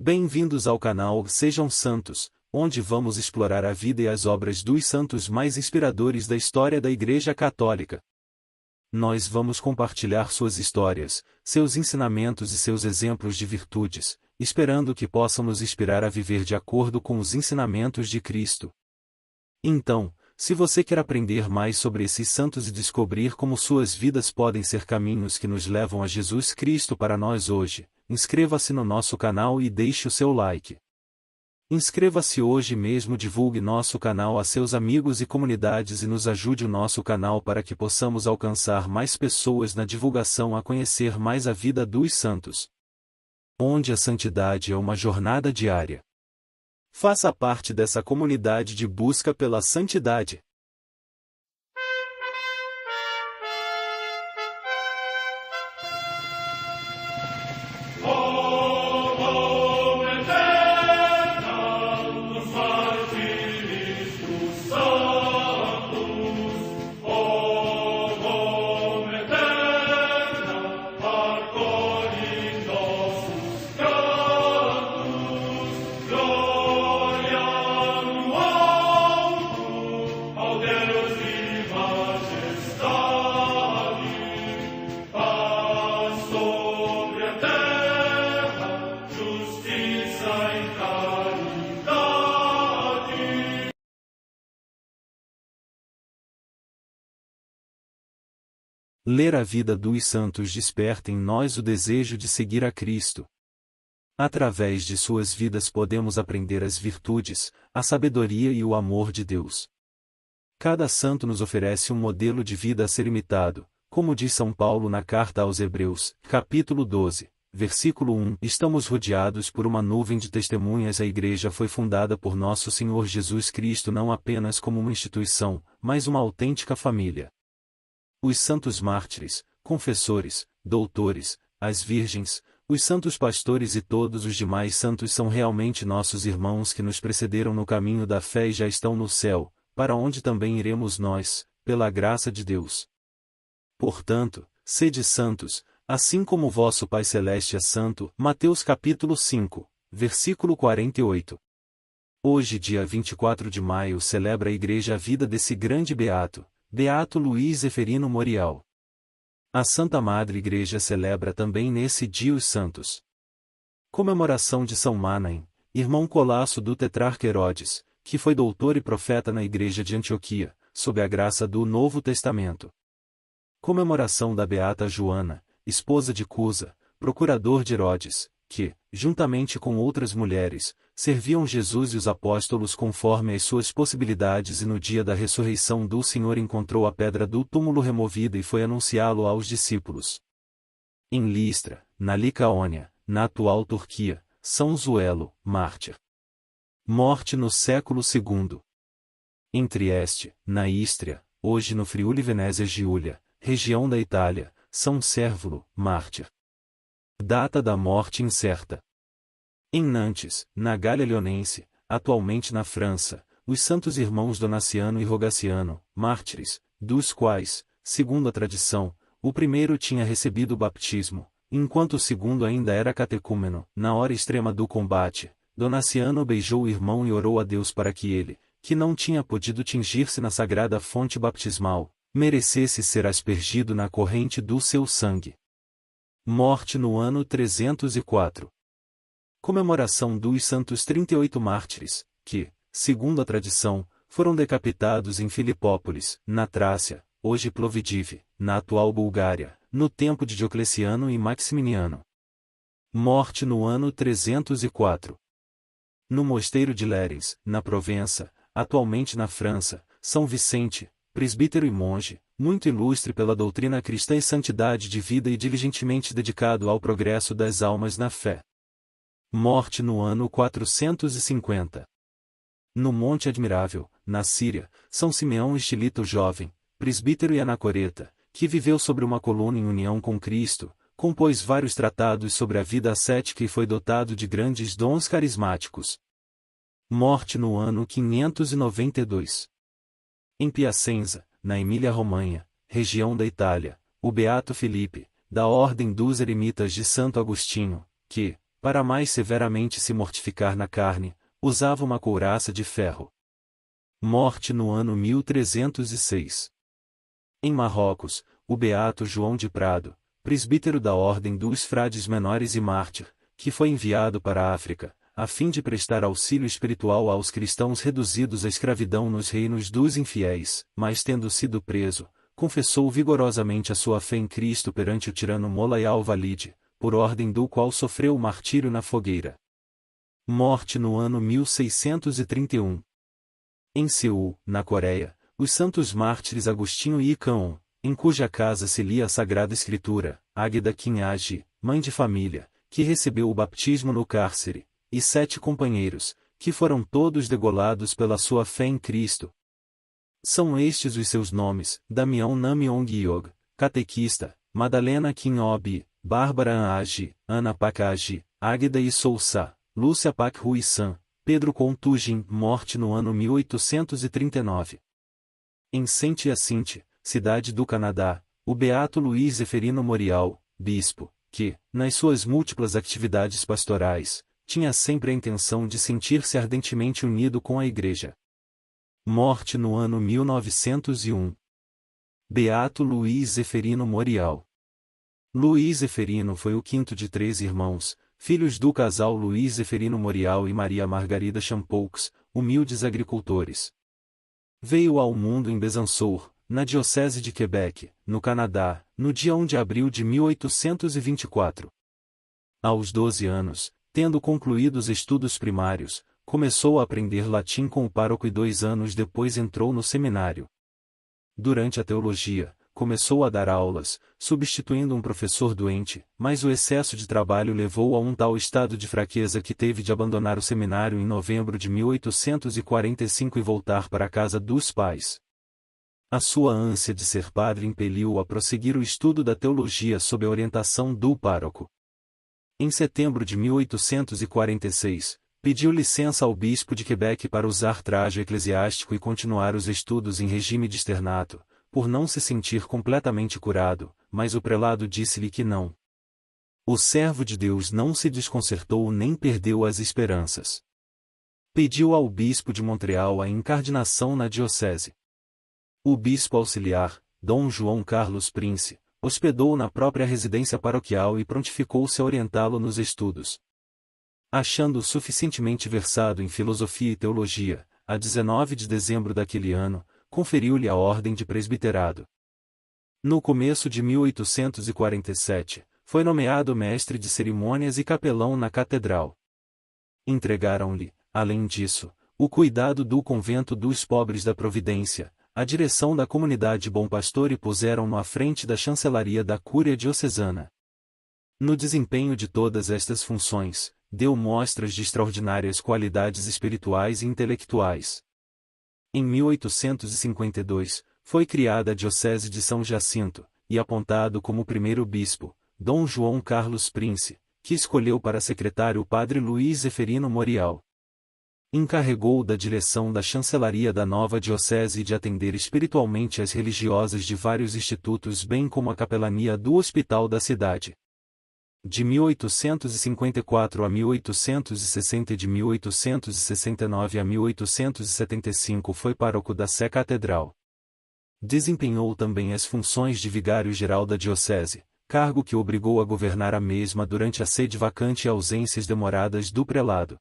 Bem-vindos ao canal Sejam Santos, onde vamos explorar a vida e as obras dos santos mais inspiradores da história da Igreja Católica. Nós vamos compartilhar suas histórias, seus ensinamentos e seus exemplos de virtudes, esperando que possam nos inspirar a viver de acordo com os ensinamentos de Cristo. Então, se você quer aprender mais sobre esses santos e descobrir como suas vidas podem ser caminhos que nos levam a Jesus Cristo para nós hoje, inscreva-se no nosso canal e deixe o seu like. Inscreva-se hoje mesmo, divulgue nosso canal a seus amigos e comunidades e nos ajude o nosso canal para que possamos alcançar mais pessoas na divulgação a conhecer mais a vida dos santos. Onde a santidade é uma jornada diária. Faça parte dessa comunidade de busca pela santidade. Ler a vida dos santos desperta em nós o desejo de seguir a Cristo. Através de suas vidas podemos aprender as virtudes, a sabedoria e o amor de Deus. Cada santo nos oferece um modelo de vida a ser imitado, como diz São Paulo na carta aos Hebreus, capítulo 12, versículo 1. Estamos rodeados por uma nuvem de testemunhas. A Igreja foi fundada por nosso Senhor Jesus Cristo não apenas como uma instituição, mas uma autêntica família. Os santos mártires, confessores, doutores, as virgens, os santos pastores e todos os demais santos são realmente nossos irmãos que nos precederam no caminho da fé e já estão no céu, para onde também iremos nós, pela graça de Deus. Portanto, sede santos, assim como vosso Pai Celeste é santo. Mateus capítulo 5, versículo 48. Hoje, dia 24 de maio, celebra a Igreja a vida desse grande beato, Beato Luís Zeferino Morial. A Santa Madre Igreja celebra também nesse dia os santos. Comemoração de São Manahem, irmão Colasso do tetrarca Herodes, que foi doutor e profeta na Igreja de Antioquia, sob a graça do Novo Testamento. Comemoração da Beata Joana, esposa de Cusa, procurador de Herodes, que, juntamente com outras mulheres, serviam Jesus e os apóstolos conforme as suas possibilidades, e no dia da ressurreição do Senhor encontrou a pedra do túmulo removida e foi anunciá-lo aos discípulos. Em Listra, na Licaônia, na atual Turquia, São Zuelo, mártir. Morte no século II. Em Trieste, na Ístria, hoje no Friuli Venezia Giulia, região da Itália, São Cérvulo, mártir. Data da morte incerta. Em Nantes, na Gália Leonense, atualmente na França, os santos irmãos Donaciano e Rogaciano, mártires, dos quais, segundo a tradição, o primeiro tinha recebido o batismo, enquanto o segundo ainda era catecúmeno. Na hora extrema do combate, Donaciano beijou o irmão e orou a Deus para que ele, que não tinha podido tingir-se na sagrada fonte baptismal, merecesse ser aspergido na corrente do seu sangue. Morte no ano 304. Comemoração dos santos 38 mártires, que, segundo a tradição, foram decapitados em Filipópolis, na Trácia, hoje Plovdiv, na atual Bulgária, no tempo de Diocleciano e Maximiano. Morte no ano 304. No mosteiro de Lerins, na Provença, atualmente na França, São Vicente, presbítero e monge, muito ilustre pela doutrina cristã e santidade de vida e diligentemente dedicado ao progresso das almas na fé. Morte no ano 450. No Monte Admirável, na Síria, São Simeão Estilita o Jovem, presbítero e anacoreta, que viveu sobre uma coluna em união com Cristo, compôs vários tratados sobre a vida ascética e foi dotado de grandes dons carismáticos. Morte no ano 592. Em Piacenza, na Emília-Romanha, região da Itália, o beato Filipe, da ordem dos eremitas de Santo Agostinho, que, para mais severamente se mortificar na carne, usava uma couraça de ferro. Morte no ano 1306. Em Marrocos, o beato João de Prado, presbítero da Ordem dos Frades Menores e mártir, que foi enviado para a África, a fim de prestar auxílio espiritual aos cristãos reduzidos à escravidão nos reinos dos infiéis, mas tendo sido preso, confessou vigorosamente a sua fé em Cristo perante o tirano Molay al-Walid, por ordem do qual sofreu o martírio na fogueira. Morte no ano 1631. Em Seul, na Coreia, os santos mártires Agostinho e Icahon, em cuja casa se lia a Sagrada Escritura, Águeda Kinhage, mãe de família, que recebeu o batismo no cárcere, e 7 companheiros, que foram todos degolados pela sua fé em Cristo. São estes os seus nomes: Damião Namyong-yog, catequista, Madalena Kim-obi, Bárbara An-agi, Ana Pak-agi, Águeda e Sousa, Lúcia Pak-hui-san, Pedro Contugin, morte no ano 1839. Em Saint-Hyacinthe, cidade do Canadá, o beato Luís Zeferino Morial, bispo, que, nas suas múltiplas atividades pastorais, tinha sempre a intenção de sentir-se ardentemente unido com a Igreja. Morte no ano 1901. Beato Luís Zeferino Morial. Luís Zeferino foi o quinto de 3 irmãos, filhos do casal Luís Zeferino Morial e Maria Margarida Champoux, humildes agricultores. Veio ao mundo em Besançon, na diocese de Quebec, no Canadá, no dia 1 de abril de 1824. Aos 12 anos, tendo concluído os estudos primários, começou a aprender latim com o pároco e 2 anos depois entrou no seminário. Durante a teologia, começou a dar aulas, substituindo um professor doente, mas o excesso de trabalho levou a um tal estado de fraqueza que teve de abandonar o seminário em novembro de 1845 e voltar para a casa dos pais. A sua ânsia de ser padre impeliu-o a prosseguir o estudo da teologia sob a orientação do pároco. Em setembro de 1846, pediu licença ao bispo de Quebec para usar trajo eclesiástico e continuar os estudos em regime de externato, por não se sentir completamente curado, mas o prelado disse-lhe que não. O servo de Deus não se desconcertou nem perdeu as esperanças. Pediu ao bispo de Montreal a incardinação na diocese. O bispo auxiliar, Dom João Carlos Prince, hospedou-o na própria residência paroquial e prontificou-se a orientá-lo nos estudos. Achando-o suficientemente versado em filosofia e teologia, a 19 de dezembro daquele ano, conferiu-lhe a ordem de presbiterado. No começo de 1847, foi nomeado mestre de cerimônias e capelão na catedral. Entregaram-lhe, além disso, o cuidado do convento dos pobres da Providência, a direção da comunidade Bom Pastor e puseram-no à frente da chancelaria da Cúria Diocesana. No desempenho de todas estas funções, deu mostras de extraordinárias qualidades espirituais e intelectuais. Em 1852, foi criada a Diocese de São Jacinto, e apontado como primeiro bispo, Dom João Carlos Prince, que escolheu para secretário o padre Luís Zeferino Morial. Encarregou da direção da chancelaria da nova diocese e de atender espiritualmente as religiosas de vários institutos bem como a capelania do hospital da cidade. De 1854 a 1860 e de 1869 a 1875 foi pároco da Sé Catedral. Desempenhou também as funções de vigário-geral da diocese, cargo que obrigou a governar a mesma durante a sede vacante e ausências demoradas do prelado.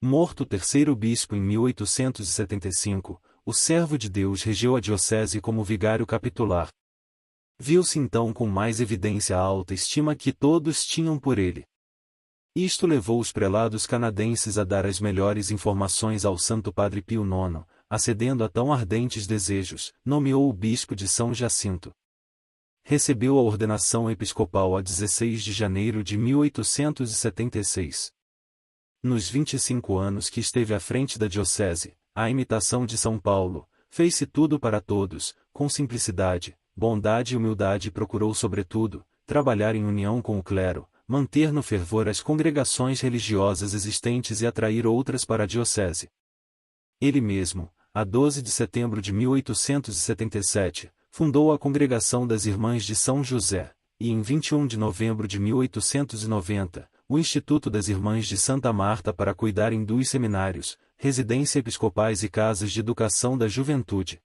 Morto o terceiro bispo em 1875, o servo de Deus regeu a diocese como vigário capitular. Viu-se então com mais evidência a alta estima que todos tinham por ele. Isto levou os prelados canadenses a dar as melhores informações ao Santo Padre Pio IX, acedendo a tão ardentes desejos, nomeou o bispo de São Jacinto. Recebeu a ordenação episcopal a 16 de janeiro de 1876. Nos 25 anos que esteve à frente da diocese, à imitação de São Paulo, fez-se tudo para todos, com simplicidade, bondade e humildade e procurou sobretudo, trabalhar em união com o clero, manter no fervor as congregações religiosas existentes e atrair outras para a diocese. Ele mesmo, a 12 de setembro de 1877, fundou a Congregação das Irmãs de São José, e em 21 de novembro de 1890, o Instituto das Irmãs de Santa Marta para cuidarem dos seminários, residência episcopais e casas de educação da juventude.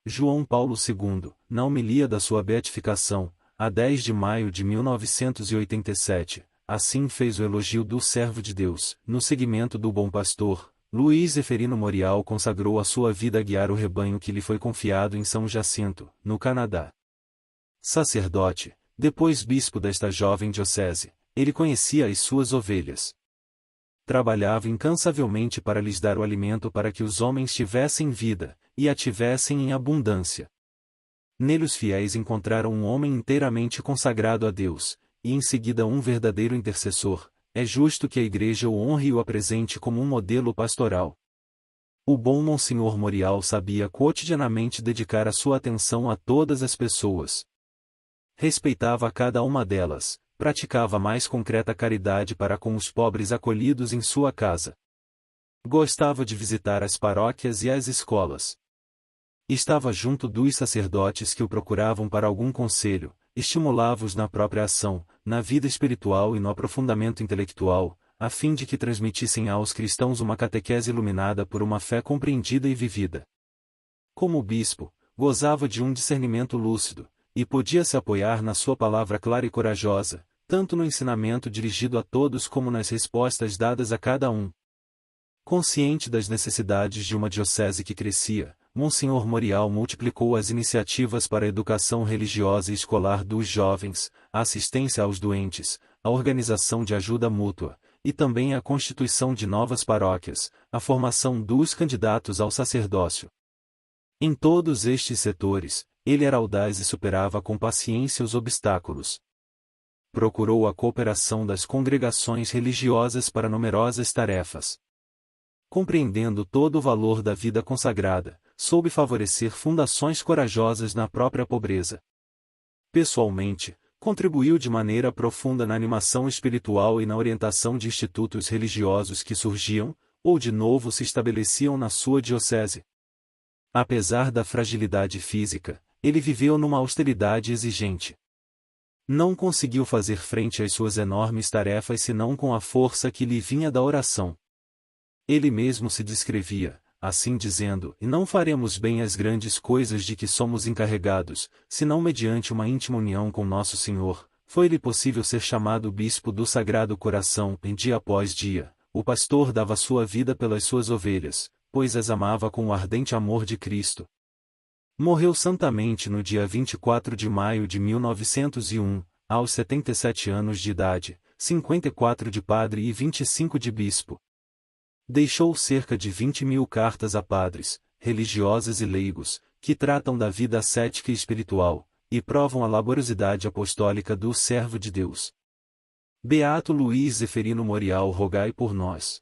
João Paulo II, na homilia da sua beatificação, a 10 de maio de 1987, assim fez o elogio do servo de Deus. No segmento do Bom Pastor, Luiz Zeferino Morial consagrou a sua vida a guiar o rebanho que lhe foi confiado em São Jacinto, no Canadá. Sacerdote, depois bispo desta jovem diocese, ele conhecia as suas ovelhas. Trabalhava incansavelmente para lhes dar o alimento para que os homens tivessem vida, e a tivessem em abundância. Nele os fiéis encontraram um homem inteiramente consagrado a Deus, e em seguida um verdadeiro intercessor. É justo que a Igreja o honre e o apresente como um modelo pastoral. O bom Monsenhor Morial sabia cotidianamente dedicar a sua atenção a todas as pessoas. Respeitava cada uma delas, praticava a mais concreta caridade para com os pobres acolhidos em sua casa. Gostava de visitar as paróquias e as escolas. Estava junto dos sacerdotes que o procuravam para algum conselho, estimulava-os na própria ação, na vida espiritual e no aprofundamento intelectual, a fim de que transmitissem aos cristãos uma catequese iluminada por uma fé compreendida e vivida. Como bispo, gozava de um discernimento lúcido, e podia se apoiar na sua palavra clara e corajosa, tanto no ensinamento dirigido a todos como nas respostas dadas a cada um. Consciente das necessidades de uma diocese que crescia, Monsenhor Morial multiplicou as iniciativas para a educação religiosa e escolar dos jovens, a assistência aos doentes, a organização de ajuda mútua, e também a constituição de novas paróquias, a formação dos candidatos ao sacerdócio. Em todos estes setores, ele era audaz e superava com paciência os obstáculos. Procurou a cooperação das congregações religiosas para numerosas tarefas. Compreendendo todo o valor da vida consagrada, soube favorecer fundações corajosas na própria pobreza. Pessoalmente, contribuiu de maneira profunda na animação espiritual e na orientação de institutos religiosos que surgiam, ou de novo se estabeleciam na sua diocese. Apesar da fragilidade física, ele viveu numa austeridade exigente. Não conseguiu fazer frente às suas enormes tarefas senão com a força que lhe vinha da oração. Ele mesmo se descrevia, assim dizendo: e não faremos bem as grandes coisas de que somos encarregados, senão mediante uma íntima união com nosso Senhor. Foi-lhe possível ser chamado bispo do Sagrado Coração, e dia após dia, o pastor dava sua vida pelas suas ovelhas, pois as amava com o ardente amor de Cristo. Morreu santamente no dia 24 de maio de 1901, aos 77 anos de idade, 54 de padre e 25 de bispo. Deixou cerca de 20.000 cartas a padres, religiosas e leigos, que tratam da vida ascética e espiritual, e provam a laboriosidade apostólica do servo de Deus. Beato Luiz Zeferino Morial, rogai por nós.